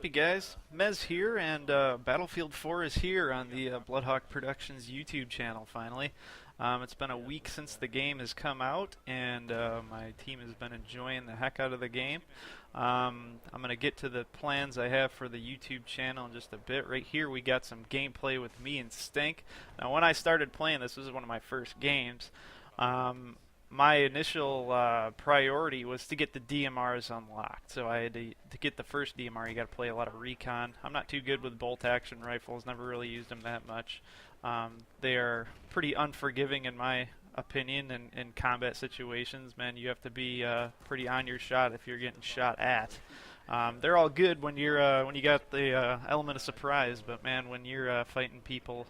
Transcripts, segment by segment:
up, you guys? Mez here, and Battlefield 4 is here on the Bloodhawk Productions YouTube channel, finally. It's been a week since the game has come out, and my team has been enjoying the heck out of the game. I'm going to get to the plans I have for the YouTube channel in just a bit. Right here we got some gameplay with me and Stink. Now when I started playing this was one of my first games. My initial priority was to get the DMRs unlocked. So I had to get the first DMR, you got to play a lot of recon. I'm not too good with bolt action rifles, never really used them that much. They are pretty unforgiving in my opinion in combat situations. Man, you have to be pretty on your shot if you're getting shot at. They're all good when you're when you got the element of surprise, but man, when you're fighting people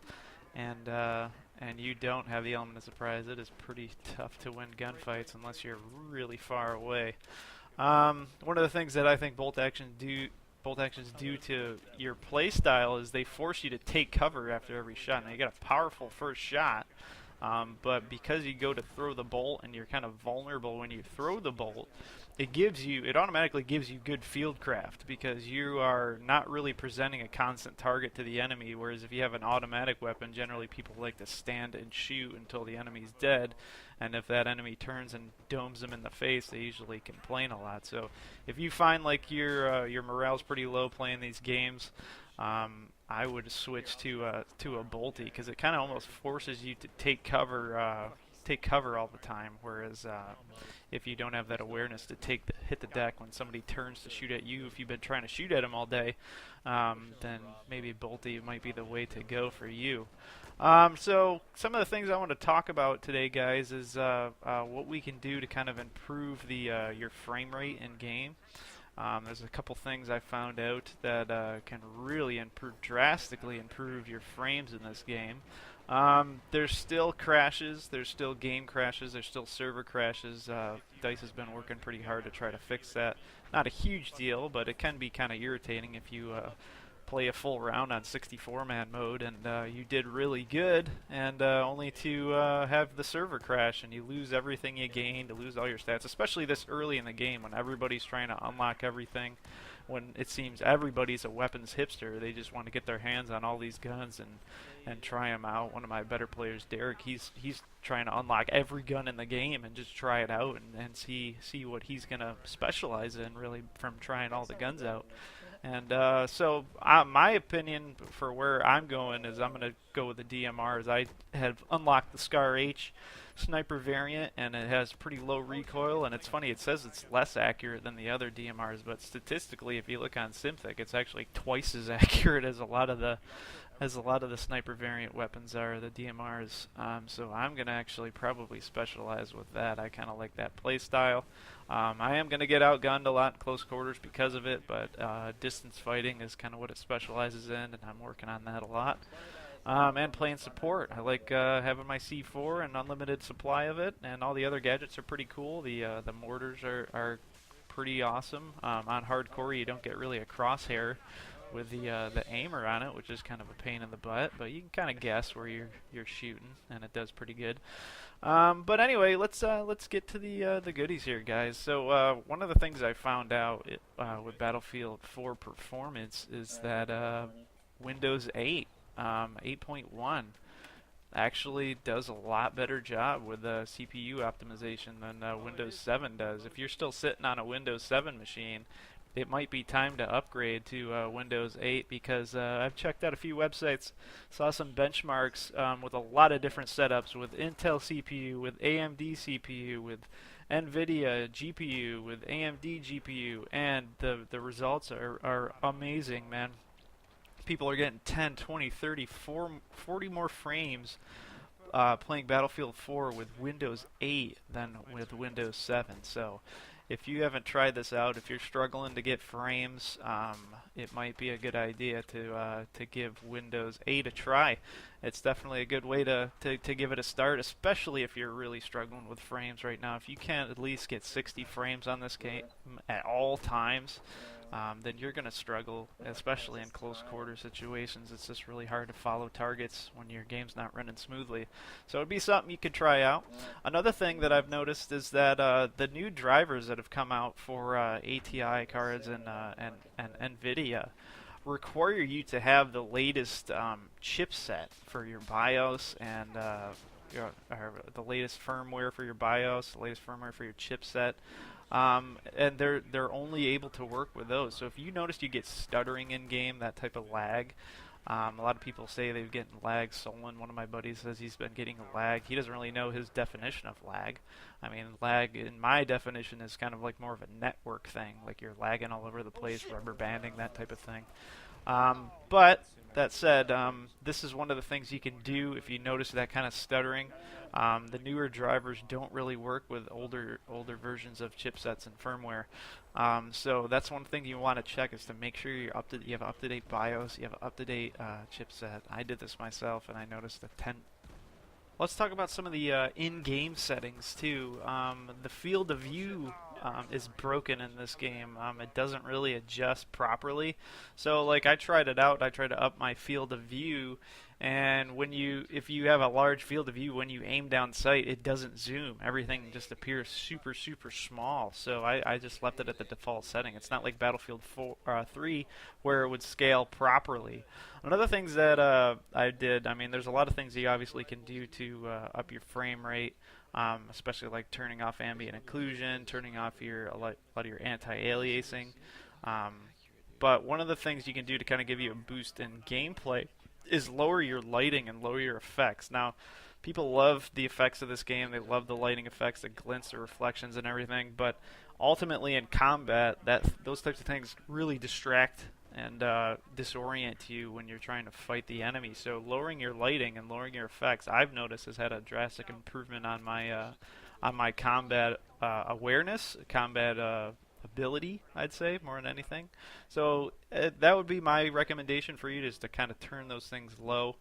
and you don't have the element of surprise, it is pretty tough to win gunfights unless you're really far away. One of the things that I think bolt actions do to your playstyle is they force you to take cover after every shot. Now you got a powerful first shot, but because you go to throw the bolt and you're kind of vulnerable when you throw the bolt, it automatically gives you good field craft because you are not really presenting a constant target to the enemy, whereas if you have an automatic weapon, generally people like to stand and shoot until the enemy's dead, and if that enemy turns and domes them in the face, they usually complain a lot. So if you find like your morale's pretty low playing these games, I would switch to a bolty because it kind of almost forces you to take cover all the time, whereas if you don't have that awareness to hit the deck when somebody turns to shoot at you, if you've been trying to shoot at them all day, then maybe bolty might be the way to go for you. So some of the things I want to talk about today, guys, is what we can do to kind of improve your frame rate in game. There's a couple things I found out that can really drastically improve your frames in this game. There's still crashes, there's still game crashes, there's still server crashes. DICE has been working pretty hard to try to fix that. Not a huge deal, but it can be kind of irritating if you play a full round on 64-man mode and you did really good, and only to have the server crash and you lose everything you gained, to lose all your stats, especially this early in the game when everybody's trying to unlock everything. When it seems everybody's a weapons hipster, they just want to get their hands on all these guns and try them out. One of my better players, Derek, he's trying to unlock every gun in the game and just try it out and see what he's gonna specialize in, really, from trying all the guns out. And so my opinion for where I'm going is I'm going to go with the DMRs. I have unlocked the Scar H sniper variant, and it has pretty low recoil, and it's funny, it says it's less accurate than the other DMRs, but statistically, if you look on Simthic, it's actually twice as accurate as a lot of the sniper variant weapons are, the DMRs. So I'm going to actually probably specialize with that. I kind of like that play style. I am going to get outgunned a lot in close quarters because of it, but distance fighting is kind of what it specializes in, and I'm working on that a lot. And playing support. I like having my C4 and unlimited supply of it, and all the other gadgets are pretty cool. The mortars are pretty awesome. On hardcore, you don't get really a crosshair with the aimer on it, which is kind of a pain in the butt, but you can kind of guess where you're shooting, and it does pretty good. But anyway, let's get to the goodies here, guys. So one of the things I found out with Battlefield 4 performance is that Windows 8 8.1 actually does a lot better job with CPU optimization than Windows 7 does. If you're still sitting on a Windows 7 machine, it might be time to upgrade to Windows 8 because I've checked out a few websites, saw some benchmarks with a lot of different setups with Intel CPU, with AMD CPU, with NVIDIA GPU, with AMD GPU, and the results are amazing, man. People are getting 10, 20, 30, 40 more frames playing Battlefield 4 with Windows 8 than with Windows 7. So if you haven't tried this out, if you're struggling to get frames, it might be a good idea to give Windows 8 a try. It's definitely a good way to give it a start, especially if you're really struggling with frames right now. If you can't at least get 60 frames on this game at all times, then you're going to struggle, especially in close quarter situations. It's just really hard to follow targets when your game's not running smoothly. So it'd be something you could try out. Another thing that I've noticed is that the new drivers that have come out for ATI cards and NVIDIA require you to have the latest chipset for your BIOS and the latest firmware for your BIOS, the latest firmware for your chipset. And they're only able to work with those. So if you notice you get stuttering in game, that type of lag, a lot of people say they've getting lag. Solon, one of my buddies, says he's been getting lag. He doesn't really know his definition of lag. I mean, lag in my definition is kind of like more of a network thing, like you're lagging all over the place, rubber banding, that type of thing. But that said, this is one of the things you can do if you notice that kind of stuttering. The newer drivers don't really work with older versions of chipsets and firmware. So that's one thing you want to check, is to make sure you have up-to-date BIOS, you have an up-to-date chipset. I did this myself, and I noticed a 10. Let's talk about some of the in-game settings too. The field of view is broken in this game. It doesn't really adjust properly. So like I tried it out. I tried to up my field of view, and if you have a large field of view, when you aim down sight, it doesn't zoom. Everything just appears super small. So I just left it at the default setting. It's not like Battlefield 3 where it would scale properly. Another things that I did, I mean, there's a lot of things you obviously can do to up your frame rate, especially like turning off ambient occlusion, turning off a lot of your anti-aliasing. But one of the things you can do to kind of give you a boost in gameplay is lower your lighting and lower your effects. Now, people love the effects of this game. They love the lighting effects, the glints, the reflections, and everything. But ultimately, in combat, those types of things really distract and disorient you when you're trying to fight the enemy. So lowering your lighting and lowering your effects, I've noticed, has had a drastic improvement on my combat awareness, combat ability, I'd say, more than anything. So that would be my recommendation for you, is to kind of turn those things low.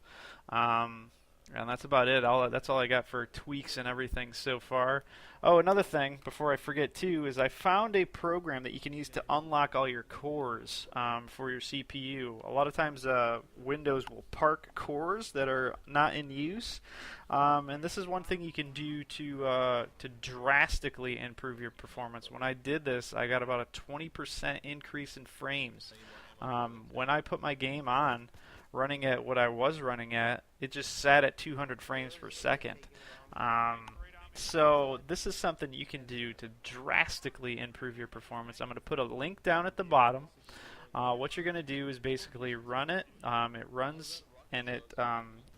And that's about it. That's all I got for tweaks and everything so far. Oh, another thing, before I forget too, is I found a program that you can use to unlock all your cores for your CPU. A lot of times Windows will park cores that are not in use. And this is one thing you can do to drastically improve your performance. When I did this, I got about a 20% increase in frames. When I put my game on, running at what I was running at, it just sat at 200 frames per second. So this is something you can do to drastically improve your performance. I'm going to put a link down at the bottom. What you're going to do is basically run it. It runs, and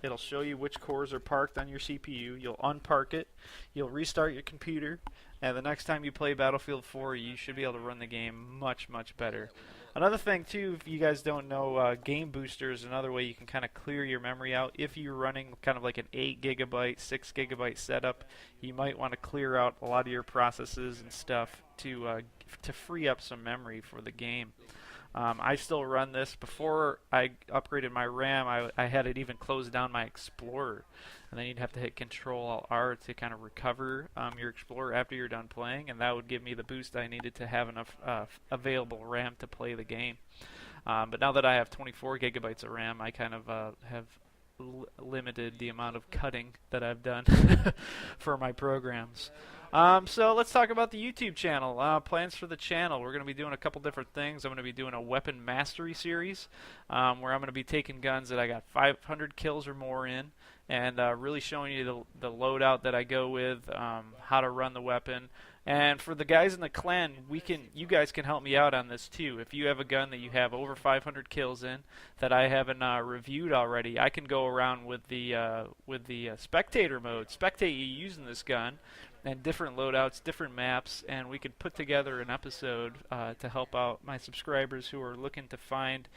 it'll show you which cores are parked on your CPU. You'll unpark it. You'll restart your computer, and the next time you play Battlefield 4, you should be able to run the game much better. Another thing too, if you guys don't know, Game Booster is another way you can kind of clear your memory out. If you're running kind of like an 8 gigabyte, 6 gigabyte setup, you might want to clear out a lot of your processes and stuff to free up some memory for the game. I still run this. Before I upgraded my RAM, I had it even close down my Explorer. And then you'd have to hit Control-Alt-R to kind of recover your Explorer after you're done playing, and that would give me the boost I needed to have enough available RAM to play the game. But now that I have 24 gigabytes of RAM, I kind of have limited the amount of cutting that I've done for my programs. So let's talk about the YouTube channel. Plans for the channel. We're going to be doing a couple different things. I'm going to be doing a weapon mastery series where I'm going to be taking guns that I got 500 kills or more in, and really showing you the loadout that I go with, how to run the weapon. And for the guys in the clan, you guys can help me out on this too. If you have a gun that you have over 500 kills in that I haven't reviewed already, I can go around with the spectator mode, spectate you using this gun, and different loadouts, different maps, and we could put together an episode to help out my subscribers who are looking to find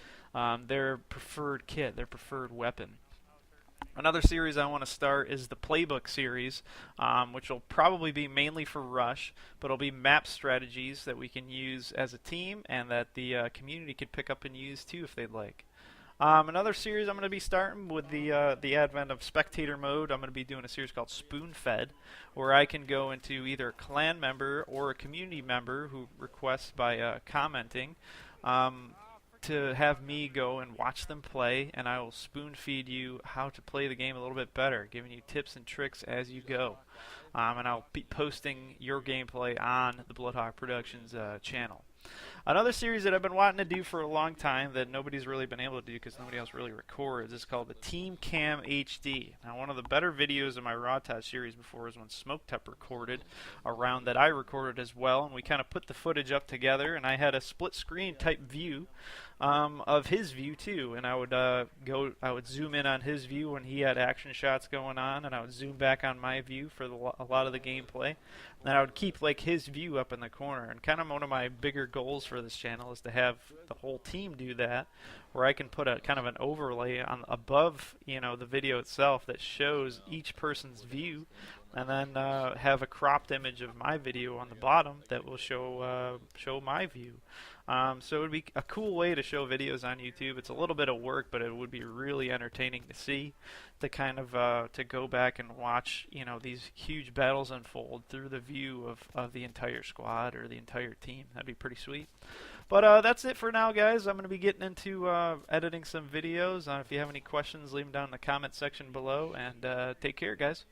their preferred kit, their preferred weapon. Another series I want to start is the Playbook series, which will probably be mainly for Rush, but it'll be map strategies that we can use as a team and that the community could pick up and use too if they'd like. Another series I'm going to be starting with the advent of spectator mode. I'm going to be doing a series called Spoon Fed, where I can go into either a clan member or a community member who requests by commenting. to have me go and watch them play, and I will spoon feed you how to play the game a little bit better, giving you tips and tricks as you go. And I'll be posting your gameplay on the Bloodhawk Productions channel. Another series that I've been wanting to do for a long time that nobody's really been able to do because nobody else really records is called the Team Cam HD. Now, one of the better videos of my Raw Test series before was when Smoketep recorded a round that I recorded as well, and we kind of put the footage up together, and I had a split screen type view of his view too, and I would zoom in on his view when he had action shots going on, and I would zoom back on my view for a lot of the gameplay. And I would keep like his view up in the corner. And kind of one of my bigger goals for this channel is to have the whole team do that, where I can put a kind of an overlay on above, the video itself that shows each person's view, and then have a cropped image of my video on the bottom that will show my view. So it would be a cool way to show videos on YouTube. It's a little bit of work, but it would be really entertaining to see, to kind of to go back and watch these huge battles unfold through the view of the entire squad or the entire team. That'd be pretty sweet. But that's it for now, guys. I'm going to be getting into editing some videos. If you have any questions, leave them down in the comment section below, and take care, guys.